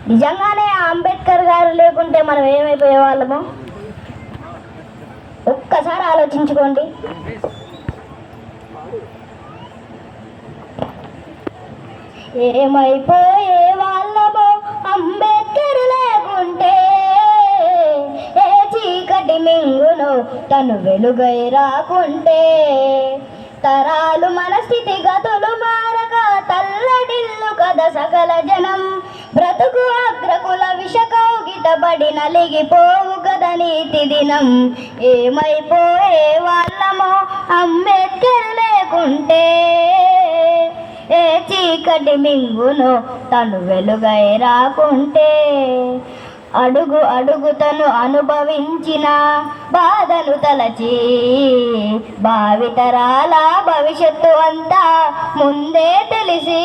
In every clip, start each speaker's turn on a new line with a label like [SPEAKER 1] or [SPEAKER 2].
[SPEAKER 1] నిజంగానే అంబేద్కర్ గారు లేకుంటే మనం ఏమైపోయే వాళ్ళము? ఒక్కసారి ఆలోచించుకోండి. ఏమైపోయే వాళ్ళమో అంబేద్కర్ లేకుంటే, ఏ చీకటి మింగును తను వెలుగై రాకుంటే, తరాలు మన స్థితిగతులు మారక తల్లడిల్లు కథ సకల జనం, బ్రతుకు అగ్రకుల విషకౌగిటబడి నలిగిపోవు కథ నీతి దినం. ఏమైపోయే వాళ్ళమో అంబేద్కర్ లేకుంటే, ఏ చీకటి మింగును తను వెలుగై రాకుంటే, అడుగు అడుగు తను అనుభవించిన బాధను తలచి, భావితరాల భవిష్యత్తు అంతా ముందే తెలిసి,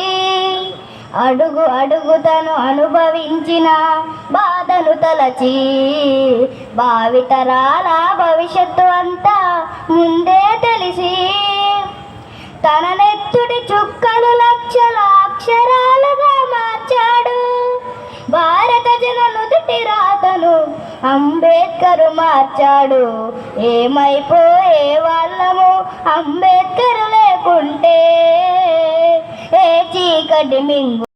[SPEAKER 1] అడుగు అడుగు తను అనుభవించిన బాధను తలచి, భావితరాల భవిష్యత్తు అంతా ముందే తెలిసి, తన నెత్తుడి చుక్కలు లక్షల అక్షరాలుగా మార్చాడు, భారత జన నుదుటి రాతను అంబేద్కర్ మార్చాడు. ఏమైపోయే వాళ్ళము అంబేద్కర్ లేకుంటే, ఏ చీకటి మింగు